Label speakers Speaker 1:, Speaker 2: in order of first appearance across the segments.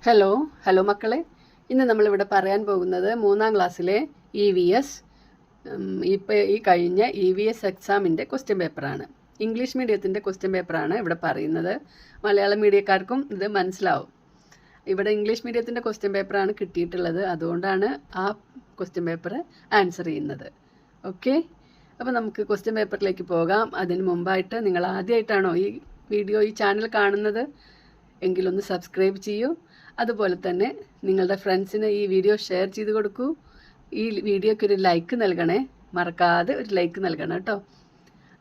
Speaker 1: Hello മക്കളെ. ഇന്ന് നമ്മളിവിടെ പറയാൻ പോകുന്നത് 3ാം ക്ലാസ്സിലെ EVS ഈ കഴിഞ്ഞ EVS എക്സാമിൻ്റെ ക്വസ്റ്റ്യൻ പേപ്പറാണ്. ഇംഗ്ലീഷ് മീഡിയത്തിൻ്റെ ക്വസ്റ്റ്യൻ പേപ്പറാണ് ഇവിടെ പറയുന്നത്. മലയാളം മീഡിയക്കാർക്കും ഇത് മനസ്സിലാവും. ഇവിടെ ഇംഗ്ലീഷ് മീഡിയത്തിൻ്റെ ക്വസ്റ്റ്യൻ പേപ്പറാണ് കിട്ടിയിട്ടുള്ളത്, അതുകൊണ്ടാണ് ആ ക്വസ്റ്റ്യൻ പേപ്പർ ആൻസർ ചെയ്യുന്നത്. ഓക്കെ, അപ്പോൾ നമുക്ക് ക്വസ്റ്റ്യൻ പേപ്പറിലേക്ക് പോകാം. അതിന് മുമ്പായിട്ട് നിങ്ങൾ ആദ്യമായിട്ടാണോ ഈ ചാനൽ കാണുന്നത് എങ്കിലൊന്ന് സബ്സ്ക്രൈബ് ചെയ്യൂ. അതുപോലെ തന്നെ നിങ്ങളുടെ ഫ്രണ്ട്സിന് ഈ വീഡിയോ ഷെയർ ചെയ്ത് കൊടുക്കൂ. ഈ വീഡിയോയ്ക്ക് ഒരു ലൈക്ക് നൽകണേ, മറക്കാതെ ഒരു ലൈക്ക് നൽകണം കേട്ടോ.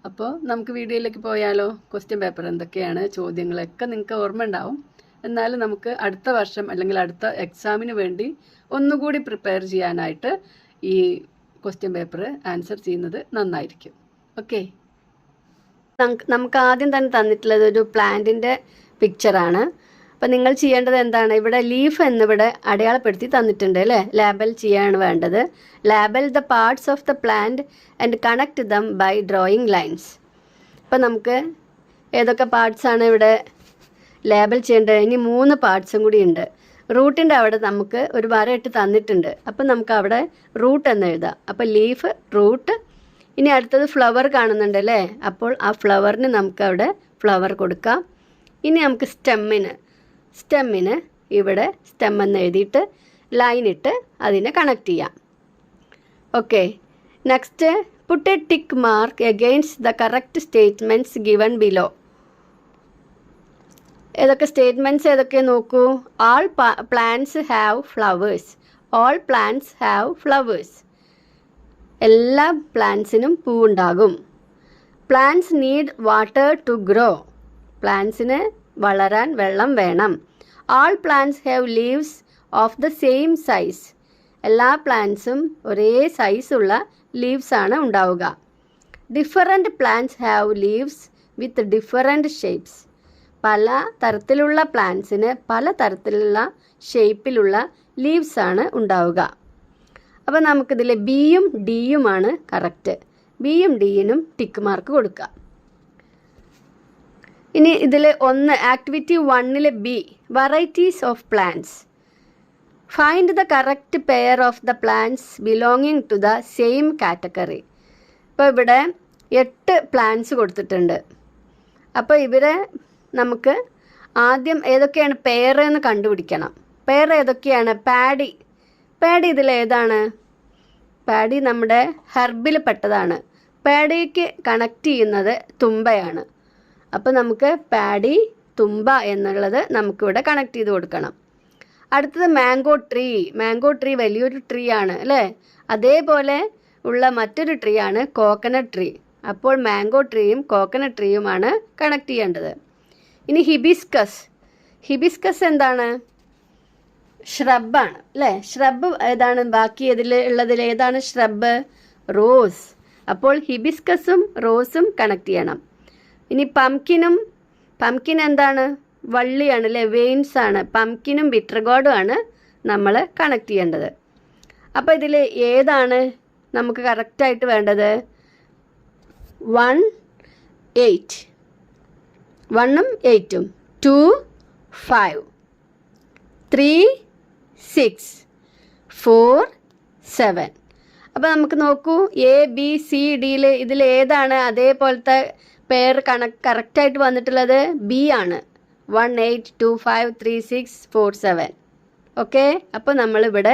Speaker 1: അപ്പോൾ നമുക്ക് വീഡിയോയിലേക്ക് പോയാലോ. ക്വസ്റ്റ്യൻ പേപ്പർ എന്തൊക്കെയാണ്, ചോദ്യങ്ങളൊക്കെ നിങ്ങൾക്ക് ഓർമ്മ ഉണ്ടാവും. എന്നാലും നമുക്ക് അടുത്ത വർഷം അല്ലെങ്കിൽ അടുത്ത എക്സാമിന് വേണ്ടി ഒന്നുകൂടി പ്രിപ്പയർ ചെയ്യാനായിട്ട് ഈ ക്വസ്റ്റ്യൻ പേപ്പർ ആൻസർ ചെയ്യുന്നത് നന്നായിരിക്കും. ഓക്കെ, നമുക്ക് ആദ്യം തന്നെ തന്നിട്ടുള്ളത് ഒരു പ്ലാന്റിൻ്റെ പിക്ചറാണ്. അപ്പം നിങ്ങൾ ചെയ്യേണ്ടത് എന്താണ്, ഇവിടെ ലീഫ് എന്നിവിടെ അടയാളപ്പെടുത്തി തന്നിട്ടുണ്ട് അല്ലേ. ലേബൽ ചെയ്യാണ് വേണ്ടത്. Label the parts of the plant and connect them by drawing lines. അപ്പം നമുക്ക് ഏതൊക്കെ പാർട്സാണ് ഇവിടെ ലേബൽ ചെയ്യേണ്ടത്? ഇനി 3 പാർട്സും കൂടി ഉണ്ട്. റൂട്ടിൻ്റെ അവിടെ നമുക്ക് ഒരു വരയിട്ട് തന്നിട്ടുണ്ട്. അപ്പം നമുക്ക് അവിടെ റൂട്ട് എന്ന് എഴുതാം. അപ്പം ലീഫ്, റൂട്ട്. ഇനി അടുത്തത് ഫ്ലവർ കാണുന്നുണ്ട് അല്ലേ. അപ്പോൾ ആ ഫ്ലവറിന് നമുക്ക് അവിടെ ഫ്ലവർ കൊടുക്കാം. ഇനി നമുക്ക് സ്റ്റെമ്മിന് ഇവിടെ സ്റ്റെം എന്ന് എഴുതിയിട്ട് ലൈനിട്ട് അതിനെ കണക്ട് ചെയ്യാം. Okay, next put a tick mark against the correct statements given below. ഏതൊക്കെ സ്റ്റേറ്റ്മെൻറ്റ്സ് ഏതൊക്കെ നോക്കൂ. All plants have flowers. All plants have flowers. എല്ലാ പ്ലാന്റ്സിനും പൂവുണ്ടാകും. Plants need water to grow. പ്ലാന്റ്സിന് വളരാൻ വെള്ളം വേണം. All plants have leaves of the same size. എല്ലാ പ്ലാന്റ്സും ഒരേ സൈസുള്ള ലീവ്സാണ് ഉണ്ടാവുക. Different plants have leaves with different shapes. പല തരത്തിലുള്ള പ്ലാന്റ്സിന് പല തരത്തിലുള്ള ഷേപ്പിലുള്ള ലീവ്സാണ് ഉണ്ടാവുക. അപ്പോൾ നമുക്കിതിൽ ബിയും ഡിയുമാണ് കറക്റ്റ്. ബിയും ഡിയിനും ടിക്ക് മാർക്ക് കൊടുക്കുക. ഇനി ഇതിൽ activity 1 B, varieties of plants. Find the correct pair of the plants belonging to the same category. ഇപ്പോൾ ഇവിടെ 8 പ്ലാന്റ്സ് കൊടുത്തിട്ടുണ്ട്. അപ്പോൾ ഇവരെ നമുക്ക് ആദ്യം ഏതൊക്കെയാണ് പെയർ എന്ന് കണ്ടുപിടിക്കണം. പെയർ ഏതൊക്കെയാണ്? പാഡി ഇതിൽ ഏതാണ്? പാഡി നമ്മുടെ ഹെർബിൽ പെട്ടതാണ്. പാഡിക്ക് കണക്ട് ചെയ്യുന്നത് തുമ്പയാണ്. അപ്പോൾ നമുക്ക് പാഡി, തുമ്പ എന്നുള്ളത് നമുക്കിവിടെ കണക്ട് ചെയ്ത് കൊടുക്കണം. അടുത്തത് മാംഗോ ട്രീ വലിയൊരു ട്രീ ആണ് അല്ലേ. അതേപോലെ ഉള്ള മറ്റൊരു ട്രീ ആണ് കോക്കനട്ട് ട്രീ. അപ്പോൾ മാംഗോ ട്രീയും കോക്കനട്ട് ട്രീയുമാണ് കണക്ട് ചെയ്യേണ്ടത്. ഇനി ഹിബിസ്കസ് എന്താണ്? ഷ്രബാണ് അല്ലേ. ഷ്രബ് ഏതാണ്? ബാക്കി ഉള്ളതിൽ ഏതാണ് ഷ്രബ്? റോസ്. അപ്പോൾ ഹിബിസ്കസും റോസും കണക്ട് ചെയ്യണം. ഇനി പംകിൻ എന്താണ്? വള്ളിയാണ് അല്ലേ, വെയിൻസ് ആണ്. പംകിനും ബിറ്റർഗോർഡും ആണ് നമ്മൾ കണക്ട് ചെയ്യേണ്ടത്. അപ്പോൾ ഇതിൽ ഏതാണ് നമുക്ക് കറക്റ്റായിട്ട് വേണ്ടത്? 1, 8. 1ഉം 8ഉം. 2, 5. 3, 6. 4, 7. അപ്പോൾ നമുക്ക് നോക്കൂ, ABCD ഇതിൽ ഏതാണ് അതേപോലത്തെ പെയർ കറക്റ്റായിട്ട് വന്നിട്ടുള്ളത്? ബി ആണ്. 1, 8, 2, 5, 3, 6, 4, 7. ഓക്കെ, അപ്പോൾ നമ്മളിവിടെ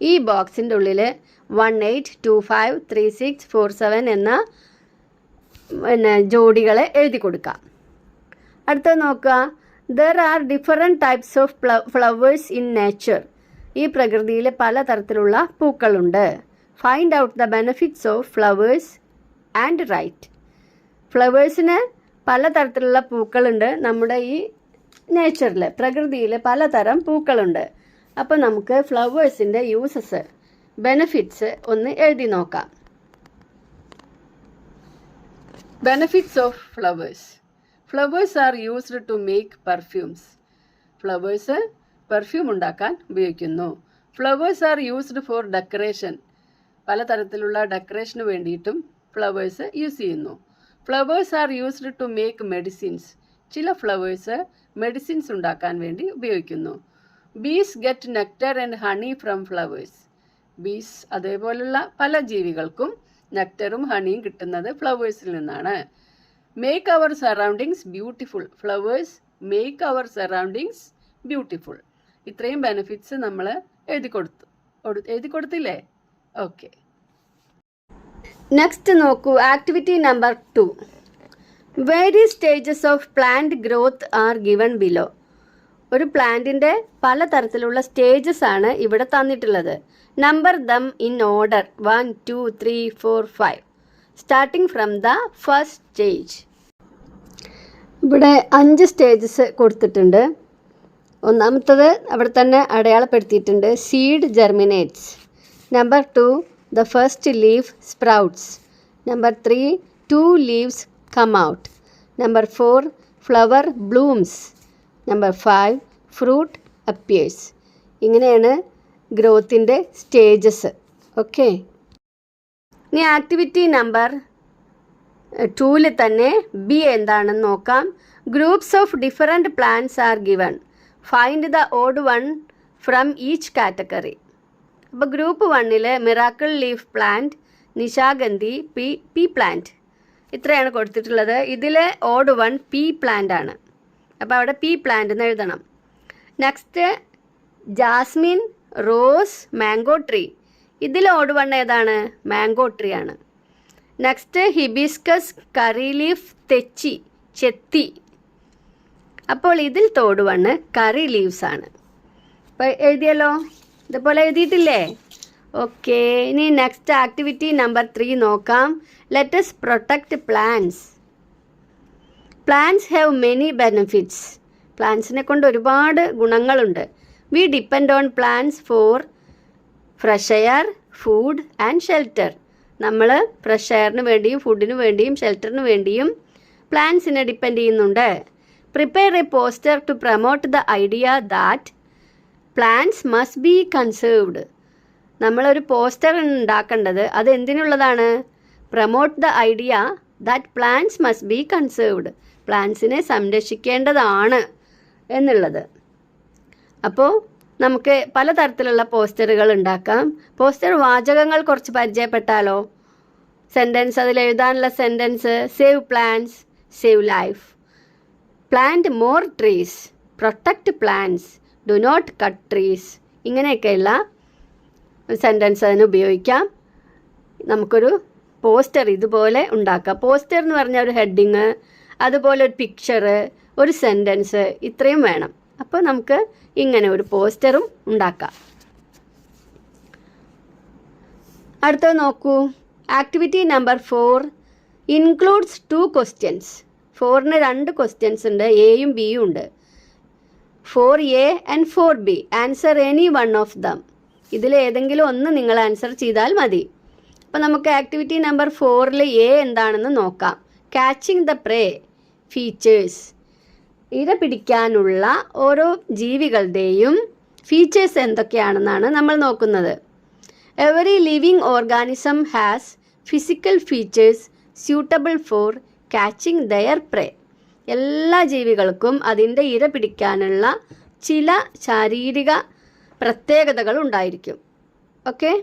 Speaker 1: ഈ ബോക്സിൻ്റെ ഉള്ളിൽ 1, 8, 2, 5, 3, 6, 4, 7 എന്ന ജോഡികളെ എഴുതി കൊടുക്കാം. അടുത്തത് നോക്കുക. There are different types of flowers in nature. ഈ പ്രകൃതിയിൽ പലതരത്തിലുള്ള പൂക്കളുണ്ട്. Find out the benefits of flowers and write. ഫ്ലവേഴ്സിന് പലതരത്തിലുള്ള പൂക്കളുണ്ട്. നമ്മുടെ ഈ നേച്ചറിൽ, പ്രകൃതിയിൽ പലതരം പൂക്കളുണ്ട്. അപ്പോൾ നമുക്ക് ഫ്ലവേഴ്സിൻ്റെ യൂസസ്, ബെനിഫിറ്റ്സ് ഒന്ന് എഴുതി നോക്കാം. Benefits of flowers. Flowers are used to make perfumes. Flowers perfume ഉണ്ടാക്കാൻ ഉപയോഗിക്കുന്നു. Flowers are used for decoration. പലതരത്തിലുള്ള ഡെക്കറേഷന് വേണ്ടിയിട്ടും ഫ്ലവേഴ്സ് യൂസ് ചെയ്യുന്നു. Flowers are used to make medicines. ചില ഫ്ലവേഴ്സ് മെഡിസിൻസ് ഉണ്ടാക്കാൻ വേണ്ടി ഉപയോഗിക്കുന്നു. Bees get nectar and honey from flowers. Bees അതേപോലുള്ള പല ജീവികൾക്കും നെക്ടറും ഹണിയും കിട്ടുന്നത് ഫ്ലവേഴ്സിൽ നിന്നാണ്. Make our surroundings beautiful. Flowers make our surroundings beautiful. ഇത്രയും ബെനിഫിറ്റ്സ് നമ്മൾ എഴുതി കൊടുത്തില്ലേ? ഓക്കെ. നെക്സ്റ്റ് നോക്കൂ, activity number 2. Various stages of plant growth are given below. ഒരു പ്ലാന്റിൻ്റെ പലതരത്തിലുള്ള സ്റ്റേജസ് ആണ് ഇവിടെ തന്നിട്ടുള്ളത്. Number them in order 1, 2, 3, 4, 5 starting from the first stage. ഇവിടെ 5 സ്റ്റേജസ് കൊടുത്തിട്ടുണ്ട്. ഒന്നാമത്തത് അവിടെ തന്നെ അടയാളപ്പെടുത്തിയിട്ടുണ്ട്, seed germinates. Number 2, the first leaf sprouts. Number 3, 2 leaves come out. Number 4, flower blooms. Number 5, fruit appears. ഇങ്ങനെയാണ് ഗ്രോത്തിൻ്റെ സ്റ്റേജസ്. ഓക്കെ. ഇനി ആക്ടിവിറ്റി നമ്പർ 2 തന്നെ ബി എന്താണെന്ന് നോക്കാം. Groups of different plants are given. Find the odd one from each category. അപ്പോൾ group 1 miracle leaf plant, നിശാഗന്ധി, pea plant ഇത്രയാണ് കൊടുത്തിട്ടുള്ളത്. ഇതിൽ ഓഡ് 1 പീ പ്ലാന്റ് ആണ്. അപ്പോൾ അവിടെ പീ പ്ലാന്റ് എന്ന് എഴുതണം. Next jasmine, rose, mango tree. ഇതിൽ ഓഡ് 1 ഏതാണ്? മാംഗോ ട്രീ ആണ്. നെക്സ്റ്റ് ഹിബിസ്കസ്, കറി ലീഫ്, തെച്ചി, ചെത്തി. അപ്പോൾ ഇതിൽ തോട് 1 കറി ലീവ്സ് ആണ്. അപ്പോൾ എഴുതിയല്ലോ, ഇതുപോലെ എഴുതിയിട്ടില്ലേ? ഓക്കെ. ഇനി നെക്സ്റ്റ് ആക്ടിവിറ്റി നമ്പർ 3 നോക്കാം. Let us protect plants. Plants have many benefits. പ്ലാന്റ്സിനെ കൊണ്ട് ഒരുപാട് ഗുണങ്ങളുണ്ട്. We depend on plants for fresh air, food and shelter. നമ്മൾ ഫ്രഷ് എയറിന് വേണ്ടിയും ഫുഡിന് വേണ്ടിയും ഷെൽട്ടറിന് വേണ്ടിയും പ്ലാന്റ്സിനെ ഡിപ്പെൻഡ് ചെയ്യുന്നുണ്ട്. Prepare a poster to promote the idea that plants must be conserved. നമ്മളൊരു പോസ്റ്റർ ഉണ്ടാക്കേണ്ടത് അത് എന്തിനുള്ളതാണ്? Promote the idea that plants must be conserved. പ്ലാന്റ്സിനെ സംരക്ഷിക്കേണ്ടതാണ് എന്നുള്ളത്. അപ്പോൾ നമുക്ക് പലതരത്തിലുള്ള പോസ്റ്ററുകൾ ഉണ്ടാക്കാം. പോസ്റ്റർ വാചകങ്ങൾ കുറച്ച് പരിചയപ്പെട്ടാലോ? സെൻറ്റൻസ്, അതിൽ എഴുതാനുള്ള sentence: save plants, save life, plant more trees, protect plants, do not cut trees. ഇങ്ങനെയൊക്കെയുള്ള സെൻറ്റൻസ് അതിന് ഉപയോഗിക്കാം. നമുക്കൊരു പോസ്റ്റർ ഇതുപോലെ ഉണ്ടാക്കാം. പോസ്റ്റർ എന്ന് പറഞ്ഞാൽ ഒരു ഹെഡിങ്, അതുപോലെ ഒരു പിക്ചർ, ഒരു സെൻറ്റൻസ്, ഇത്രയും വേണം. അപ്പോൾ നമുക്ക് ഇങ്ങനെ ഒരു പോസ്റ്ററും ഉണ്ടാക്കാം. അടുത്തത് നോക്കൂ, activity number 4 includes 2 questions. 4ന് 2 questions ഉണ്ട്, എയും ബിയും ഉണ്ട്. 4A and 4B. Answer any one of them. ഇതിൽ ഏതെങ്കിലും ഒന്ന് നിങ്ങൾ ആൻസർ ചെയ്താൽ മതി. അപ്പോൾ നമുക്ക് ആക്ടിവിറ്റി നമ്പർ 4 എ എന്താണെന്ന് നോക്കാം. Catching the prey features. ഇര പിടിക്കാനുള്ള ഓരോ ജീവികളുടെയും ഫീച്ചേഴ്സ് എന്തൊക്കെയാണെന്നാണ് നമ്മൾ നോക്കുന്നത്. Every living organism has physical features suitable for catching their prey. എല്ലാ ജീവികൾക്കും അതിൻ്റെ ഇര പിടിക്കാനുള്ള ചില ശാരീരിക പ്രത്യേകതകൾ ഉണ്ടായിരിക്കും. Okay.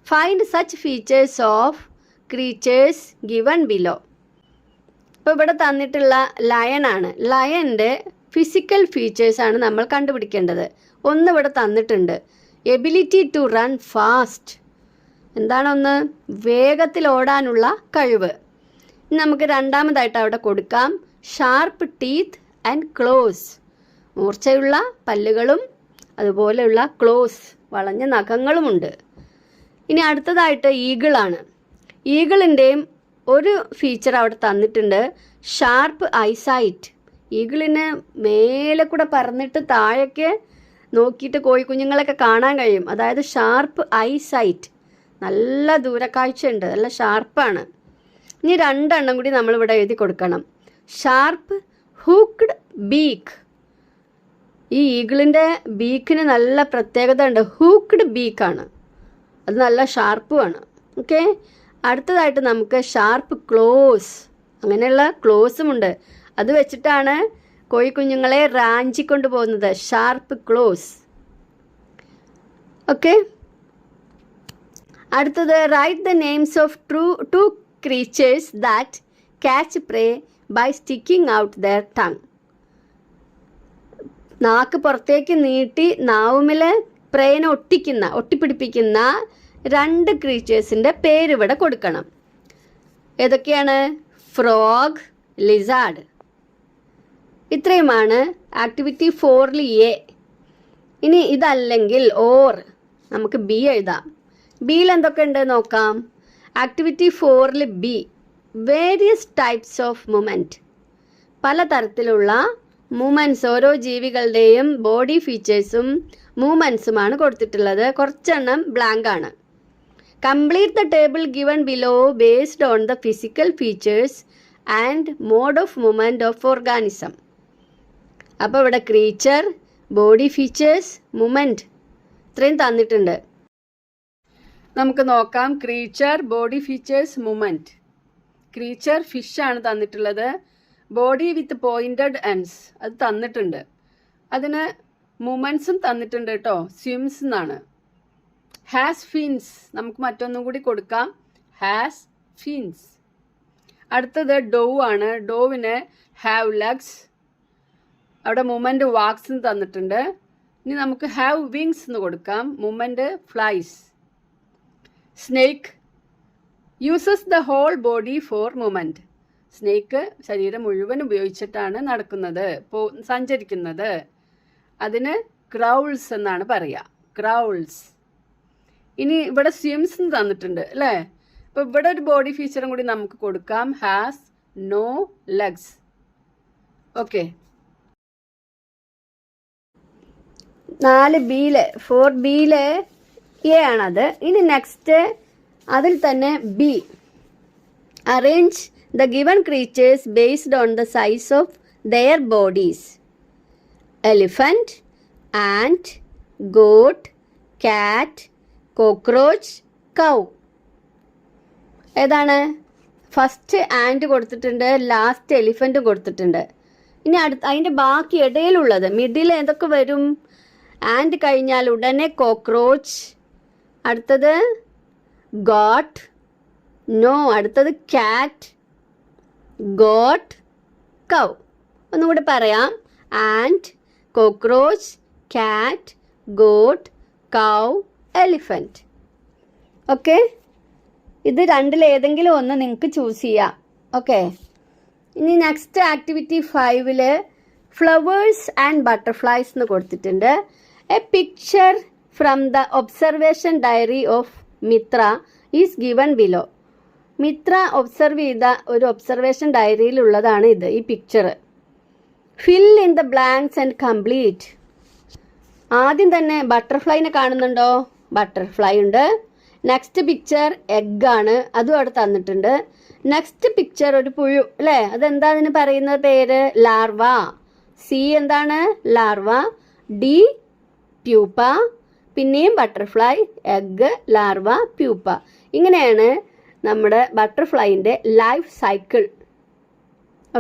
Speaker 1: Find such features of creatures given below. ഇപ്പോൾ ഇവിടെ തന്നിട്ടുള്ള ലയണാണ്. ലയൻ്റെ ഫിസിക്കൽ ഫീച്ചേഴ്സാണ് നമ്മൾ കണ്ടുപിടിക്കേണ്ടത്. ഒന്ന് ഇവിടെ തന്നിട്ടുണ്ട്, എബിലിറ്റി ടു റൺ ഫാസ്റ്റ്. എന്താണൊന്ന്? വേഗത്തിൽ ഓടാനുള്ള കഴിവ്. നമുക്ക് രണ്ടാമതായിട്ട് അവിടെ കൊടുക്കാം, ഷാർപ്പ് ടീത്ത് ആൻഡ് ക്ലോസ്. മൂർച്ചയുള്ള പല്ലുകളും അതുപോലെയുള്ള ക്ലോസ്, വളഞ്ഞ നഖങ്ങളുമുണ്ട്. ഇനി അടുത്തതായിട്ട് ഈഗിളാണ്. ഈഗിളിൻ്റെയും ഒരു ഫീച്ചർ അവിടെ തന്നിട്ടുണ്ട്, ഷാർപ്പ് ഐസൈറ്റ്. ഈഗിളിന് മേലെ കൂടെ പറന്നിട്ട് താഴേക്ക് നോക്കിയിട്ട് കോഴിക്കുഞ്ഞുങ്ങളൊക്കെ കാണാൻ കഴിയും. അതായത് ഷാർപ്പ് ഐസൈറ്റ്, നല്ല ദൂരക്കാഴ്ചയുണ്ട്, നല്ല ഷാർപ്പാണ്. ഇനി 2 എണ്ണം കൂടി നമ്മളിവിടെ എഴുതി കൊടുക്കണം. Sharp hooked beak. ഈ ഈഗിളിൻ്റെ ബീക്കിന് നല്ല പ്രത്യേകത ഉണ്ട്, ഹൂക്ക്ഡ് ബീക്കാണ്, അത് നല്ല ഷാർപ്പുമാണ്. ഓക്കെ. അടുത്തതായിട്ട് നമുക്ക് ഷാർപ്പ് ക്ലോസ്, അങ്ങനെയുള്ള ക്ലോസുമുണ്ട്. അത് വെച്ചിട്ടാണ് കോഴിക്കുഞ്ഞുങ്ങളെ റാഞ്ചിക്കൊണ്ട് പോകുന്നത്, ഷാർപ്പ് ക്ലോസ്.
Speaker 2: ഓക്കെ. അടുത്തത് write the names of two creatures that catch prey by sticking out their tongue. നാക്ക് പുറത്തേക്ക് നീട്ടി നാവുമിൽ പ്രേനെ ഒട്ടിപ്പിടിപ്പിക്കുന്ന 2 ക്രീച്ചേഴ്സിൻ്റെ പേരിവിടെ കൊടുക്കണം. ഏതൊക്കെയാണ്? Frog, lizard. ഇത്രയുമാണ് ആക്ടിവിറ്റി 4 A. ഇനി ഇതല്ലെങ്കിൽ ഓർ നമുക്ക് ബി എഴുതാം. ബിയിൽ എന്തൊക്കെ ഉണ്ട് നോക്കാം. Activity 4 B, various types of movement. പലതരത്തിലുള്ള മൂമെൻറ്റ്സ്, ഓരോ ജീവികളുടെയും ബോഡി ഫീച്ചേഴ്സും മൂമെൻറ്റ്സുമാണ് കൊടുത്തിട്ടുള്ളത്. കുറച്ചെണ്ണം ബ്ലാങ്ക് ആണ്. Complete the table given below based on the physical features and mode of movement of organism. അപ്പോൾ ഇവിടെ ക്രീച്ചർ, ബോഡി ഫീച്ചേഴ്സ്, മൂവ്മെൻറ്റ് ഇത്രയും തന്നിട്ടുണ്ട്.
Speaker 1: നമുക്ക് നോക്കാം. Creature, body features, movement. Creature ഫിഷാണ് തന്നിട്ടുള്ളത്. ബോഡി വിത്ത് പോയിൻറ്റഡ് എൻഡ്സ് അത് തന്നിട്ടുണ്ട്. അതിന് മൂവ്മെൻറ്റ്സും തന്നിട്ടുണ്ട് കേട്ടോ. സ്വിംസ് എന്നാണ്. ഹാസ് ഫിൻസ്, നമുക്ക് മറ്റൊന്നും കൂടി കൊടുക്കാം. Has fins. അടുത്തത് ഡോ ആണ്. ഡോവിന് ഹാവ് ലെഗ്സ്. അവിടെ മൂവ്മെൻറ്റ് വാക്സ് തന്നിട്ടുണ്ട്. ഇനി നമുക്ക് ഹാവ് വിങ്സ് എന്ന് കൊടുക്കാം. Movement flies. Snake uses the whole body for movement. Snake ശരീരം മുഴുവൻ ഉപയോഗിച്ചിട്ടാണ് സഞ്ചരിക്കുന്നത്. അതിന് ക്രൗൾസ് എന്നാണ് പറയുക. ക്രൗൾസ്. ഇനി ഇവിടെ സ്വിംസ് തന്നിട്ടുണ്ട് അല്ലേ. അപ്പോൾ ഇവിടെ ഒരു ബോഡി ഫീച്ചറും കൂടി നമുക്ക് കൊടുക്കാം. Has no legs. ഓക്കെ.
Speaker 2: 4 Bയിൽ എ ആണത്. ഇനി നെക്സ്റ്റ് അതിൽ തന്നെ B. Arrange the given creatures based on the size of their bodies. Elephant, ant, goat, cat, cockroach, cow. ഏതാണ്? ഫസ്റ്റ് ആൻറ്റ് കൊടുത്തിട്ടുണ്ട്, ലാസ്റ്റ് എലിഫൻറ്റ് കൊടുത്തിട്ടുണ്ട്. ഇനി അതിൻ്റെ ബാക്കി ഇടയിലുള്ളത് മിഡിൽ ഏതൊക്കെ വരും? ആൻഡ് കഴിഞ്ഞാൽ ഉടനെ കോക്രോച്ച്, അടുത്തത് ഗോട്ട്, നോ, അടുത്തത് കാറ്റ്, ഗോട്ട്, കൗ. ഒന്നുകൂടി പറയാം. And, cockroach, cat, goat, cow, elephant. Okay. ഇത് രണ്ടിലേതെങ്കിലും ഒന്ന് നിങ്ങൾക്ക് ചൂസ് ചെയ്യാം. ഓക്കെ. ഇനി next activity 5 flowers and butterflies എന്ന് കൊടുത്തിട്ടുണ്ട്. A picture from the observation diary of Mitra is given below. Mitra observe ചെയ്ത ഒരു ഒബ്സർവേഷൻ ഡയറിയിലുള്ളതാണ് ഇത്, ഈ picture. Fill in the blanks and complete. ആദ്യം തന്നെ ബട്ടർഫ്ലൈനെ കാണുന്നുണ്ടോ? ബട്ടർഫ്ലൈ ഉണ്ട്. നെക്സ്റ്റ് പിക്ചർ എഗ്ഗാണ്, അതും അവിടെ തന്നിട്ടുണ്ട്. നെക്സ്റ്റ് പിക്ചർ ഒരു പുഴു അല്ലേ. അതെന്താ അതിന് പറയുന്ന പേര്? ലാർവ. സി എന്താണ്? ലാർവ. D pupa. പിന്നെയും ബട്ടർഫ്ലൈ, എഗ്ഗ്, ലാർവ, പ്യൂപ്പ. ഇങ്ങനെയാണ് നമ്മുടെ ബട്ടർഫ്ലൈൻ്റെ ലൈഫ് സൈക്കിൾ.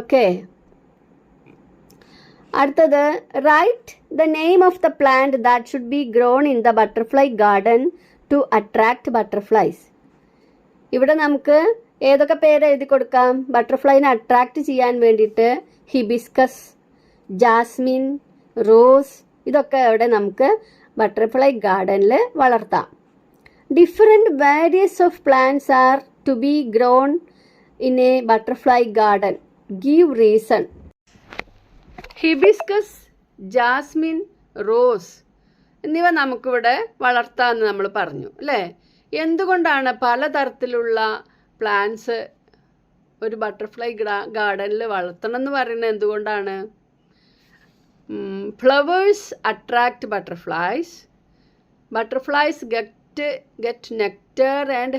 Speaker 2: ഓക്കെ. അടുത്തത് write the name of the plant that should be grown in the butterfly garden to attract butterflies. ഇവിടെ നമുക്ക് ഏതൊക്കെ പേര് എഴുതി കൊടുക്കാം? ബട്ടർഫ്ലൈനെ അട്രാക്റ്റ് ചെയ്യാൻ വേണ്ടിയിട്ട് ഹിബിസ്കസ്, ജാസ്മിൻ, റോസ്, ഇതൊക്കെ അവിടെ നമുക്ക് ബട്ടർഫ്ലൈ ഗാർഡനിൽ വളർത്താം. Different various of plants are to be grown in a butterfly garden. Give reason.
Speaker 1: Hibiscus, jasmine, rose എന്നിവ നമുക്കിവിടെ വളർത്താമെന്ന് നമ്മൾ പറഞ്ഞു അല്ലേ. എന്തുകൊണ്ടാണ് പലതരത്തിലുള്ള പ്ലാന്റ്സ് ഒരു ബട്ടർഫ്ലൈ ഗാർഡനിൽ വളർത്തണം എന്ന് പറയുന്നത്? എന്തുകൊണ്ടാണ്? Flowers attract butterflies. Butterflies get nectar and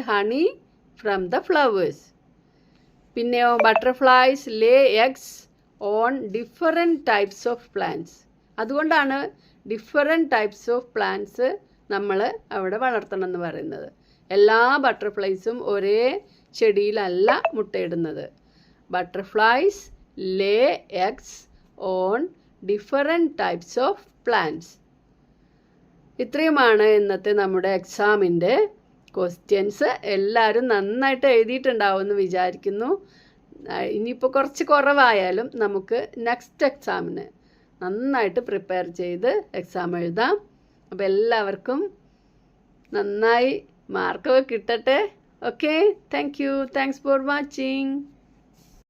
Speaker 1: honey from the flowers. പിന്നെയോ butterflies lay eggs on different types of plants. അതുകൊണ്ടാണ് ഡിഫറെൻറ്റ് ടൈപ്സ് ഓഫ് പ്ലാന്റ്സ് നമ്മൾ അവിടെ വളർത്തണം എന്ന് പറയുന്നത്. എല്ലാ ബട്ടർഫ്ലൈസും ഒരേ ചെടിയിലല്ല മുട്ടയിടുന്നത്. Butterflies lay eggs on different types of plants. ഇത്രയുമാണ് ഇന്നത്തെ നമ്മുടെ എക്സാമിൻ്റെ ക്വസ്റ്റ്യൻസ്. എല്ലാവരും നന്നായിട്ട് എഴുതിയിട്ടുണ്ടാവുമെന്ന് വിചാരിക്കുന്നു. ഇനിയിപ്പോൾ കുറച്ച് കുറവായാലും നമുക്ക് നെക്സ്റ്റ് എക്സാമിന് നന്നായിട്ട് പ്രിപ്പയർ ചെയ്ത് എക്സാം എഴുതാം. അപ്പോൾ എല്ലാവർക്കും നന്നായി മാർക്കൊക്കെ കിട്ടട്ടെ. Okay, thank you. Thanks for watching.